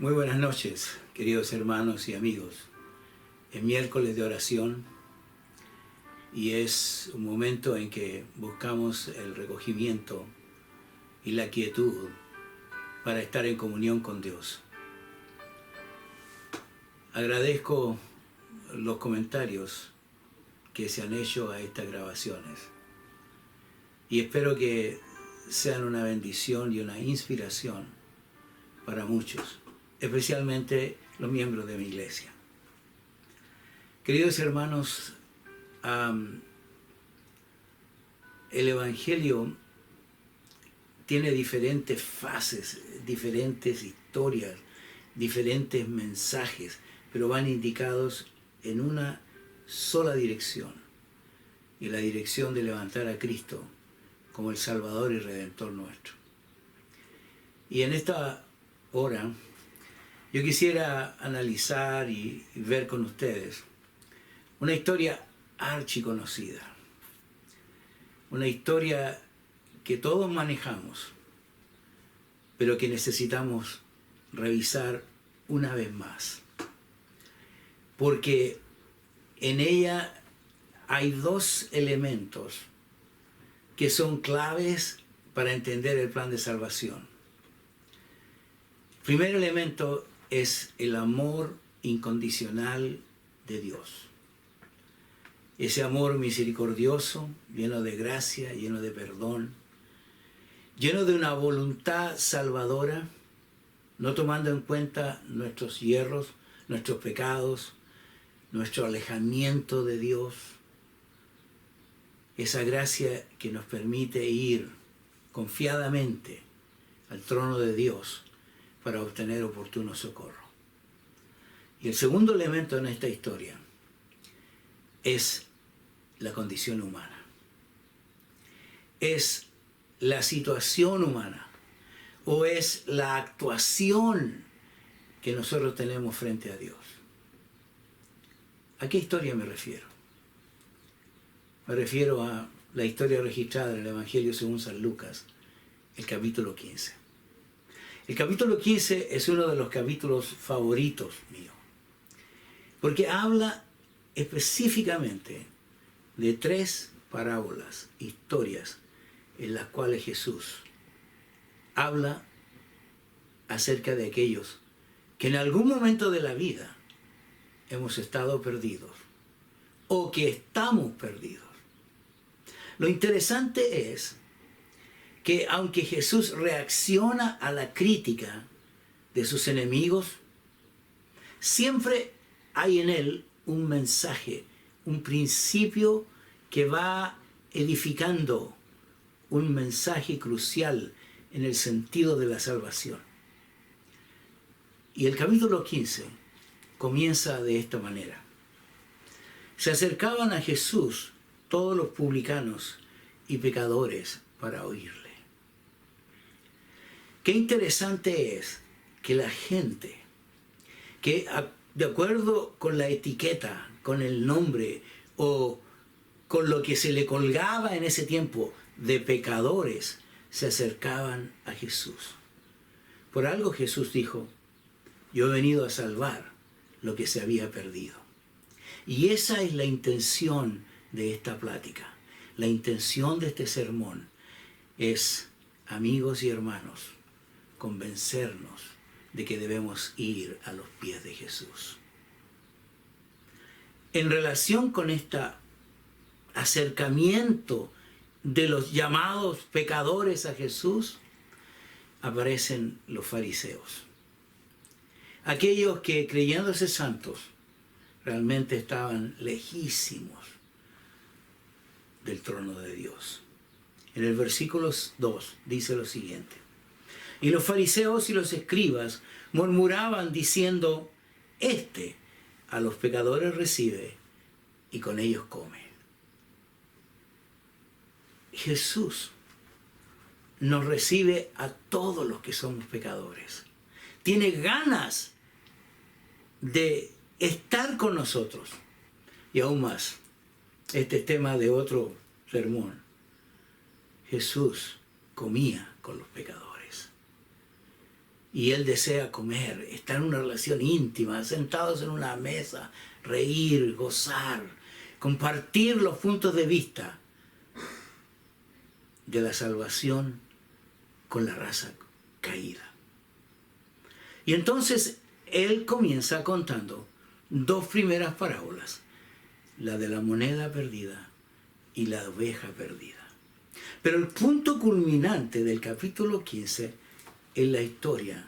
Muy buenas noches, queridos hermanos y amigos. Es miércoles de oración y es un momento en que buscamos el recogimiento y la quietud para estar en comunión con Dios. Agradezco los comentarios que se han hecho a estas grabaciones y espero que sean una bendición y una inspiración para muchos, especialmente los miembros de mi iglesia. Queridos hermanos, el Evangelio tiene diferentes fases, diferentes historias, diferentes mensajes, pero van indicados en una sola dirección, y la dirección de levantar a Cristo como el Salvador y Redentor nuestro. Y en esta hora yo quisiera analizar y ver con ustedes una historia archiconocida, una historia que todos manejamos, pero que necesitamos revisar una vez más, porque en ella hay dos elementos que son claves para entender el plan de salvación. El primer elemento es el amor incondicional de Dios. Ese amor misericordioso, lleno de gracia, lleno de perdón, lleno de una voluntad salvadora, no tomando en cuenta nuestros hierros, nuestros pecados, nuestro alejamiento de Dios. Esa gracia que nos permite ir confiadamente al trono de Dios para obtener oportuno socorro. Y el segundo elemento en esta historia es la condición humana. Es la situación humana o es la actuación que nosotros tenemos frente a Dios. ¿A qué historia me refiero? Me refiero a la historia registrada en el Evangelio según San Lucas, el capítulo 15. El capítulo 15 es uno de los capítulos favoritos míos, porque habla específicamente de tres parábolas, historias, en las cuales Jesús habla acerca de aquellos que en algún momento de la vida hemos estado perdidos o que estamos perdidos. Lo interesante es que aunque Jesús reacciona a la crítica de sus enemigos, siempre hay en él un mensaje, un principio que va edificando un mensaje crucial en el sentido de la salvación. Y el capítulo 15 comienza de esta manera. Se acercaban a Jesús todos los publicanos y pecadores para oírle. Qué interesante es que la gente que de acuerdo con la etiqueta, con el nombre o con lo que se le colgaba en ese tiempo de pecadores, se acercaban a Jesús. Por algo Jesús dijo: yo he venido a salvar lo que se había perdido. Y esa es la intención de esta plática. La intención de este sermón es, amigos y hermanos, convencernos de que debemos ir a los pies de Jesús. En relación con este acercamiento de los llamados pecadores a Jesús, aparecen los fariseos. Aquellos que, creyéndose santos, realmente estaban lejísimos del trono de Dios. En el versículo 2 dice lo siguiente: y los fariseos y los escribas murmuraban diciendo: este a los pecadores recibe y con ellos come. Jesús nos recibe a todos los que somos pecadores. Tiene ganas de estar con nosotros. Y aún más, este es tema de otro sermón. Jesús comía con los pecadores. y él desea comer, estar en una relación íntima, sentados en una mesa, reír, gozar, compartir los puntos de vista de la salvación con la raza caída. Y entonces él comienza contando dos primeras parábolas, la de la moneda perdida y la oveja perdida. Pero el punto culminante del capítulo 15 es la historia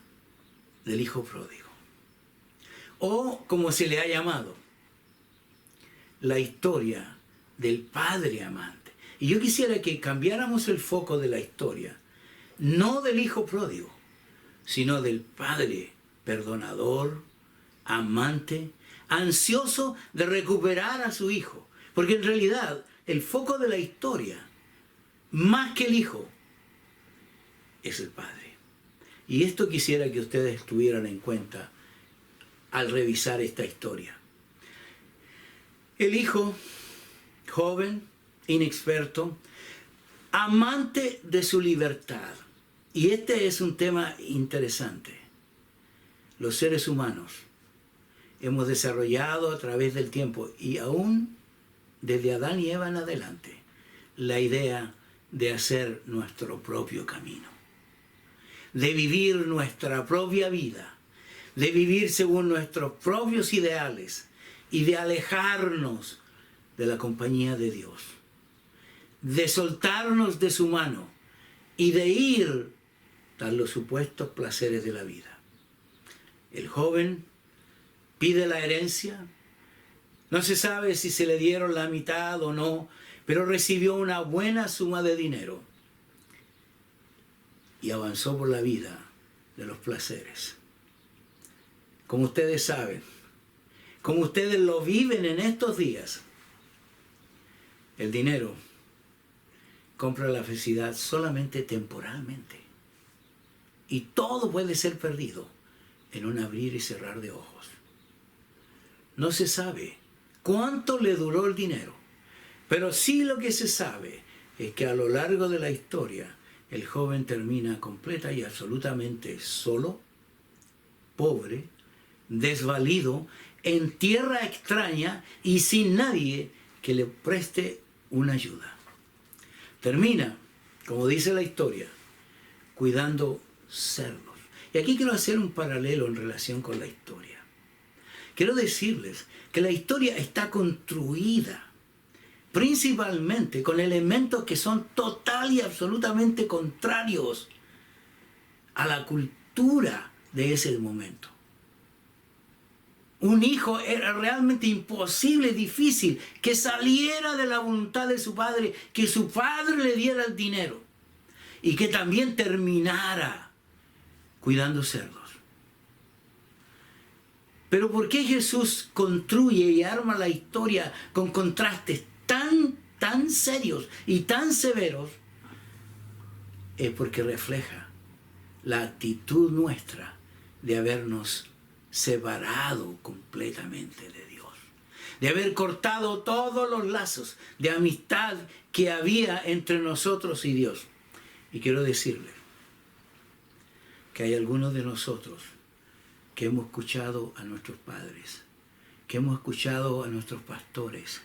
del hijo pródigo, o como se le ha llamado, la historia del padre amante. Y yo quisiera que cambiáramos el foco de la historia, no del hijo pródigo, sino del padre perdonador, amante, ansioso de recuperar a su hijo. Porque en realidad el foco de la historia, más que el hijo, es el padre. Y esto quisiera que ustedes tuvieran en cuenta al revisar esta historia. El hijo, joven, inexperto, amante de su libertad. Y este es un tema interesante. Los seres humanos hemos desarrollado a través del tiempo, y aún desde Adán y Eva en adelante, la idea de hacer nuestro propio camino, de vivir nuestra propia vida, de vivir según nuestros propios ideales y de alejarnos de la compañía de Dios, de soltarnos de su mano y de ir tras los supuestos placeres de la vida. El joven pide la herencia, no se sabe si se le dieron la mitad o no, pero recibió una buena suma de dinero y avanzó por la vida de los placeres. Como ustedes saben, como ustedes lo viven en estos días, el dinero compra la felicidad solamente temporalmente. Y todo puede ser perdido en un abrir y cerrar de ojos. No se sabe cuánto le duró el dinero, pero sí lo que se sabe es que a lo largo de la historia el joven termina completa y absolutamente solo, pobre, desvalido, en tierra extraña y sin nadie que le preste una ayuda. Termina, como dice la historia, cuidando cerdos. Y aquí quiero hacer un paralelo en relación con la historia. Quiero decirles que la historia está construida principalmente con elementos que son total y absolutamente contrarios a la cultura de ese momento. Un hijo era realmente imposible, difícil, que saliera de la voluntad de su padre, que su padre le diera el dinero y que también terminara cuidando cerdos. Pero ¿por qué Jesús construye y arma la historia con contrastes tan serios y tan severos? Es porque refleja la actitud nuestra de habernos separado completamente de Dios, de haber cortado todos los lazos de amistad que había entre nosotros y Dios. Y quiero decirle que hay algunos de nosotros que hemos escuchado a nuestros padres, que hemos escuchado a nuestros pastores,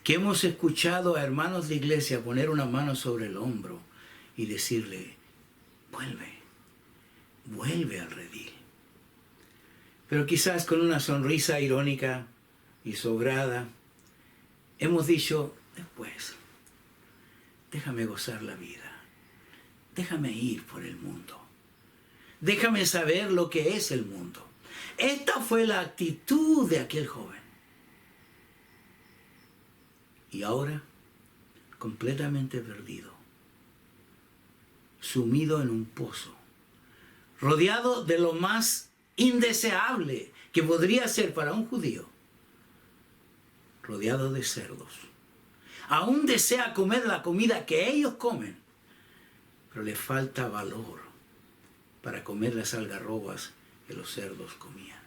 que hemos escuchado a hermanos de iglesia poner una mano sobre el hombro y decirle, vuelve al redil. Pero quizás con una sonrisa irónica y sobrada, hemos dicho, después, déjame gozar la vida, déjame ir por el mundo, déjame saber lo que es el mundo. Esta fue la actitud de aquel joven. Y ahora, completamente perdido, sumido en un pozo, rodeado de lo más indeseable que podría ser para un judío, rodeado de cerdos. Aún desea comer la comida que ellos comen, pero le falta valor para comer las algarrobas que los cerdos comían.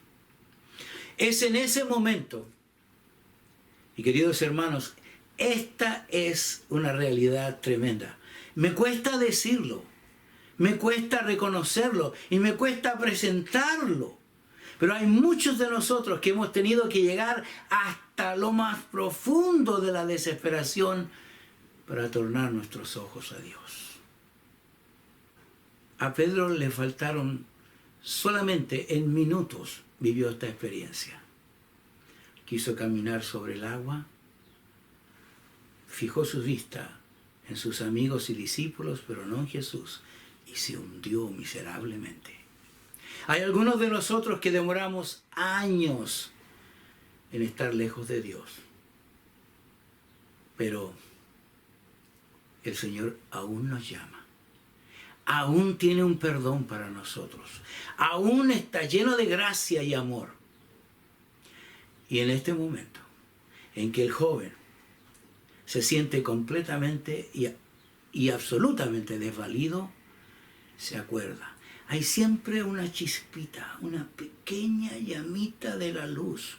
Es en ese momento, y queridos hermanos, esta es una realidad tremenda. Me cuesta decirlo, Me cuesta reconocerlo y me cuesta presentarlo. Pero hay muchos de nosotros que hemos tenido que llegar hasta lo más profundo de la desesperación para tornar nuestros ojos a Dios. A Pedro le faltaron solamente en minutos, vivió esta experiencia. Quiso caminar sobre el agua, fijó su vista en sus amigos y discípulos, pero no en Jesús, y se hundió miserablemente. Hay algunos de nosotros que demoramos años en estar lejos de Dios, pero el Señor aún nos llama, aún tiene un perdón para nosotros, aún está lleno de gracia y amor. Y en este momento en que el joven se siente completamente y absolutamente desvalido, se acuerda. Hay siempre una chispita, una pequeña llamita de la luz,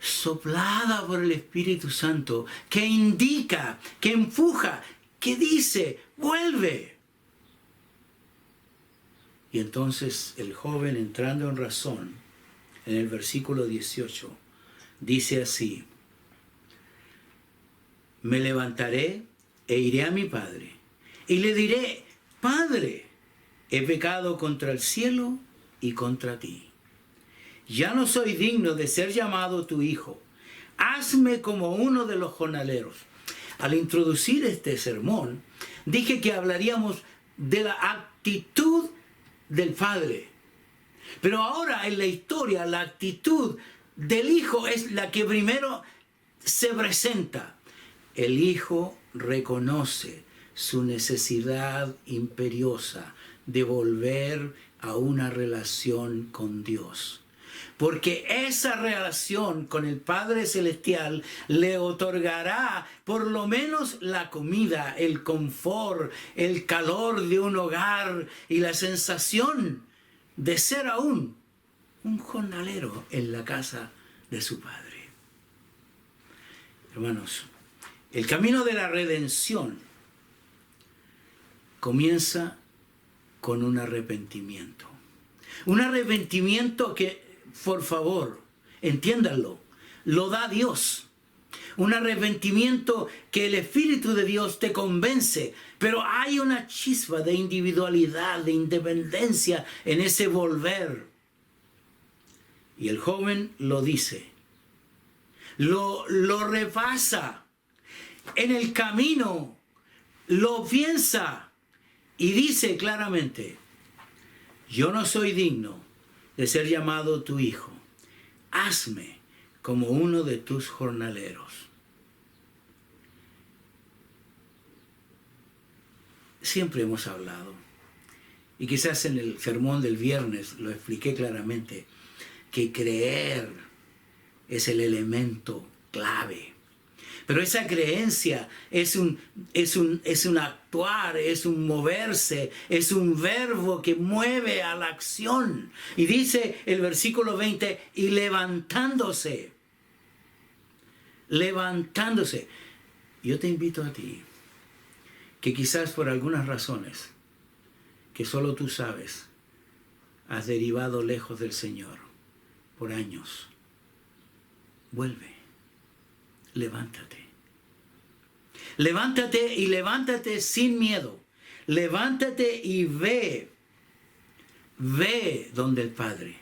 soplada por el Espíritu Santo, que indica, que empuja, que dice, vuelve. Y entonces el joven, entrando en razón, en el versículo 18, dice así: me levantaré e iré a mi padre, y le diré, Padre, he pecado contra el cielo y contra ti. Ya no soy digno de ser llamado tu hijo. Hazme como uno de los jornaleros. Al introducir este sermón, dije que hablaríamos de la actitud del padre. Pero ahora en la historia, la actitud del hijo es la que primero se presenta. El hijo reconoce su necesidad imperiosa de volver a una relación con Dios. Porque esa relación con el Padre Celestial le otorgará por lo menos la comida, el confort, el calor de un hogar y la sensación de ser aún un jornalero en la casa de su Padre. Hermanos, el camino de la redención comienza con un arrepentimiento. Un arrepentimiento que, por favor, entiéndanlo, lo da Dios. Un arrepentimiento que el Espíritu de Dios te convence, pero hay una chispa de individualidad, de independencia en ese volver. Y el joven lo dice, lo repasa, en el camino lo piensa y dice claramente, yo no soy digno de ser llamado tu hijo. Hazme como uno de tus jornaleros. Siempre hemos hablado, y quizás en el sermón del viernes lo expliqué claramente, que creer es el elemento clave. Pero esa creencia es un actuar, es un moverse, es un verbo que mueve a la acción. Y dice el versículo 20, y levantándose. Levantándose. Yo te invito a ti, que quizás por algunas razones, que solo tú sabes, has derivado lejos del Señor por años. Vuelve. Levántate. Levántate y levántate sin miedo. Levántate y ve. Ve donde el Padre.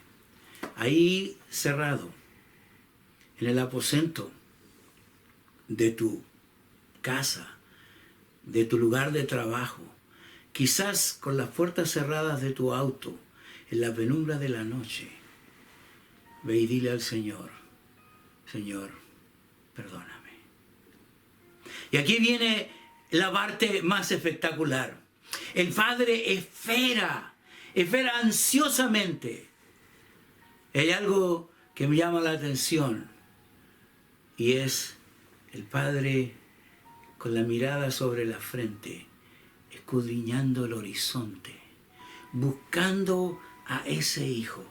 Ahí cerrado. En el aposento de tu casa. De tu lugar de trabajo. Quizás con las puertas cerradas de tu auto. En la penumbra de la noche. Ve y dile al Señor. Señor, perdóname. Y aquí viene la parte más espectacular. El Padre espera ansiosamente. Hay algo que me llama la atención y es el Padre con la mirada sobre la frente, escudriñando el horizonte, buscando a ese hijo.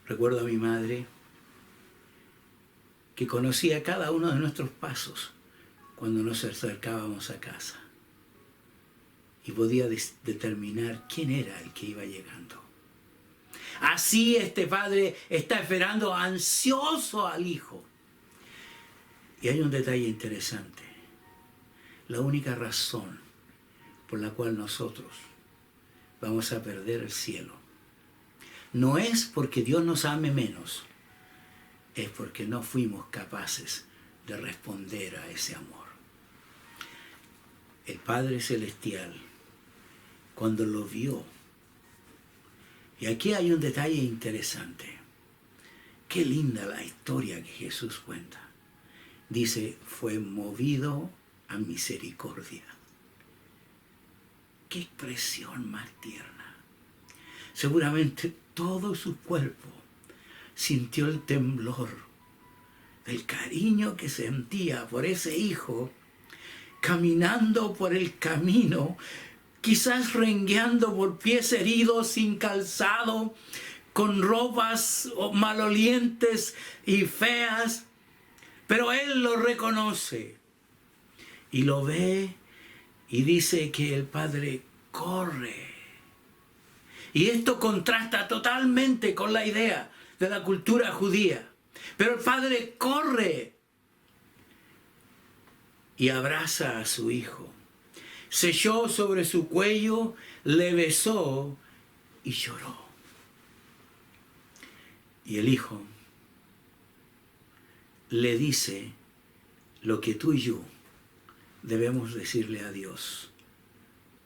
Recuerdo a mi madre, que conocía cada uno de nuestros pasos cuando nos acercábamos a casa. y podía determinar quién era el que iba llegando. Así este padre está esperando ansioso al hijo. Y hay un detalle interesante. La única razón por la cual nosotros vamos a perder el cielo no es porque Dios nos ame menos, es porque no fuimos capaces de responder a ese amor. El Padre Celestial, cuando lo vio, y aquí hay un detalle interesante. Qué linda la historia que Jesús cuenta. Dice, fue movido a misericordia. Qué expresión más tierna. Seguramente todo su cuerpo sintió el temblor del cariño que sentía por ese hijo, caminando por el camino, quizás rengueando por pies heridos, sin calzado, con ropas malolientes y feas, pero él lo reconoce y lo ve y dice que el padre corre. Y esto contrasta totalmente con la idea de la cultura judía. Pero el padre corre y abraza a su hijo. Se echó sobre su cuello, le besó y lloró. Y el hijo le dice lo que tú y yo debemos decirle a Dios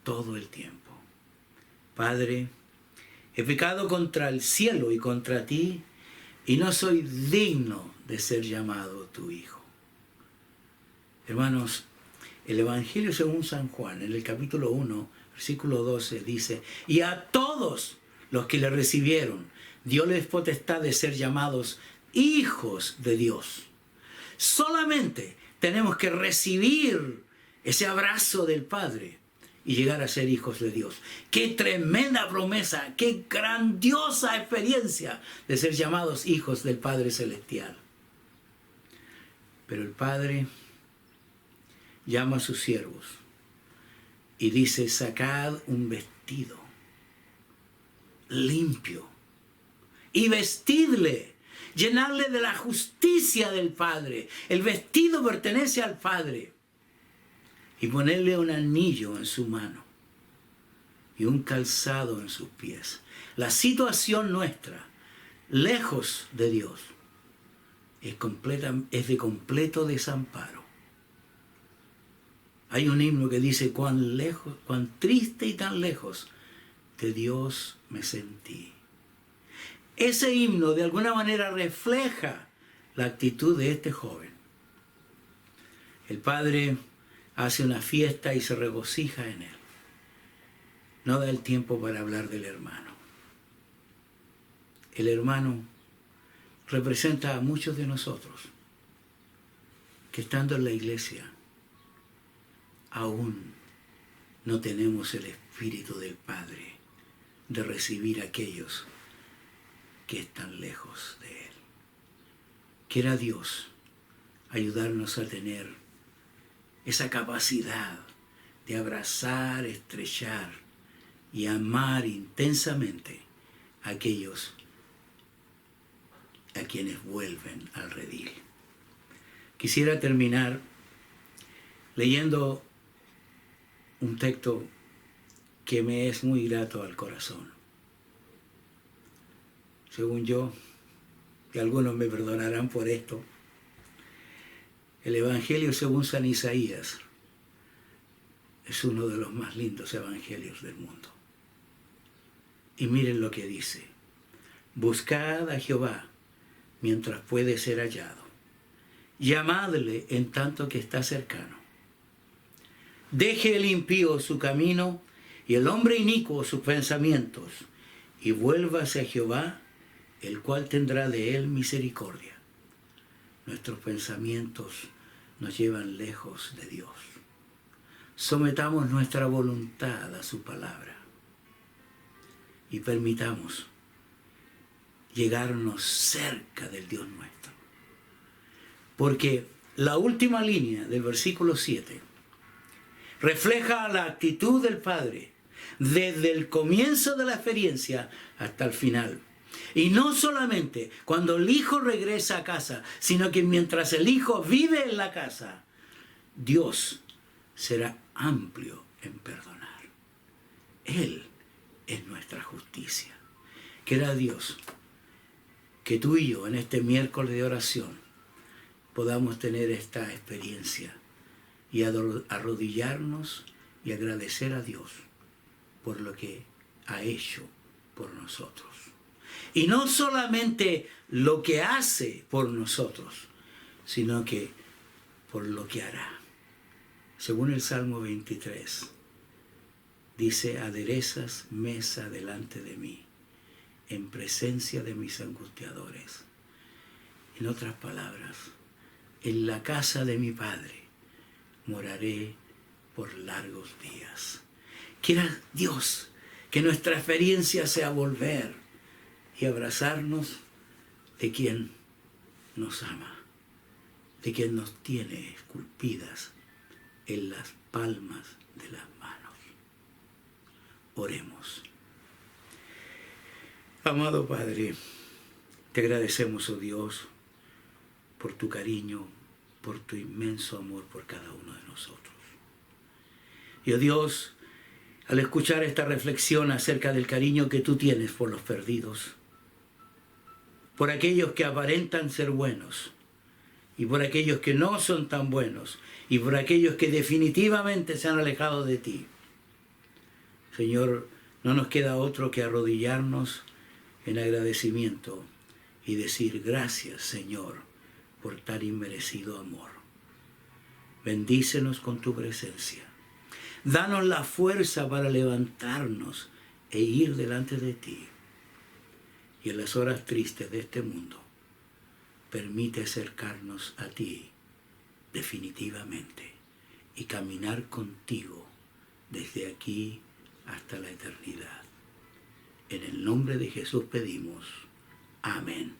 todo el tiempo. Padre, he pecado contra el cielo y contra ti, y no soy digno de ser llamado tu hijo. Hermanos, el Evangelio según San Juan, en el capítulo 1, versículo 12, dice, y a todos los que le recibieron, dióles potestad de ser llamados hijos de Dios. Solamente tenemos que recibir ese abrazo del Padre y llegar a ser hijos de Dios. ¡Qué tremenda promesa! ¡Qué grandiosa experiencia de ser llamados hijos del Padre Celestial! Pero el Padre llama a sus siervos y dice, sacad un vestido limpio y vestidle, llenarle de la justicia del Padre. El vestido pertenece al Padre. Y ponerle un anillo en su mano y un calzado en sus pies. La situación nuestra, lejos de Dios, es de completo desamparo. Hay un himno que dice, cuán lejos, cuán triste y tan lejos de Dios me sentí. Ese himno de alguna manera refleja la actitud de este joven. El Padre hace una fiesta y se regocija en él. No da el tiempo para hablar del hermano. El hermano representa a muchos de nosotros que estando en la iglesia aún no tenemos el Espíritu del Padre de recibir a aquellos que están lejos de Él. Quiera Dios ayudarnos a tener esa capacidad de abrazar, estrechar y amar intensamente a aquellos a quienes vuelven al redil. Quisiera terminar leyendo un texto que me es muy grato al corazón. Según yo, y algunos me perdonarán por esto, el Evangelio según San Isaías es uno de los más lindos evangelios del mundo. Y miren lo que dice. Buscad a Jehová mientras puede ser hallado. Llamadle en tanto que está cercano. Deje el impío su camino y el hombre inicuo sus pensamientos, y vuélvase a Jehová, el cual tendrá de él misericordia. Nuestros pensamientos nos llevan lejos de Dios. Sometamos nuestra voluntad a su palabra y permitamos llegarnos cerca del Dios nuestro. Porque la última línea del versículo 7 refleja la actitud del Padre desde el comienzo de la experiencia hasta el final. Y no solamente cuando el Hijo regresa a casa, sino que mientras el Hijo vive en la casa, Dios será amplio en perdonar. Él es nuestra justicia. Quiera Dios que tú y yo en este miércoles de oración podamos tener esta experiencia y arrodillarnos y agradecer a Dios por lo que ha hecho por nosotros. Y no solamente lo que hace por nosotros, sino que por lo que hará. Según el Salmo 23, dice: aderezas mesa delante de mí, en presencia de mis angustiadores. En otras palabras, en la casa de mi Padre moraré por largos días. Quiera Dios que nuestra experiencia sea volver y abrazarnos de quien nos ama, de quien nos tiene esculpidas en las palmas de las manos. Oremos. Amado Padre, te agradecemos, oh Dios, por tu cariño, por tu inmenso amor por cada uno de nosotros. Y, oh Dios, al escuchar esta reflexión acerca del cariño que tú tienes por los perdidos, por aquellos que aparentan ser buenos, y por aquellos que no son tan buenos, y por aquellos que definitivamente se han alejado de ti, Señor, no nos queda otro que arrodillarnos en agradecimiento y decir: gracias, Señor, por tan inmerecido amor. Bendícenos con tu presencia. Danos la fuerza para levantarnos e ir delante de ti. Y en las horas tristes de este mundo, permite acercarnos a ti definitivamente y caminar contigo desde aquí hasta la eternidad. En el nombre de Jesús pedimos. Amén.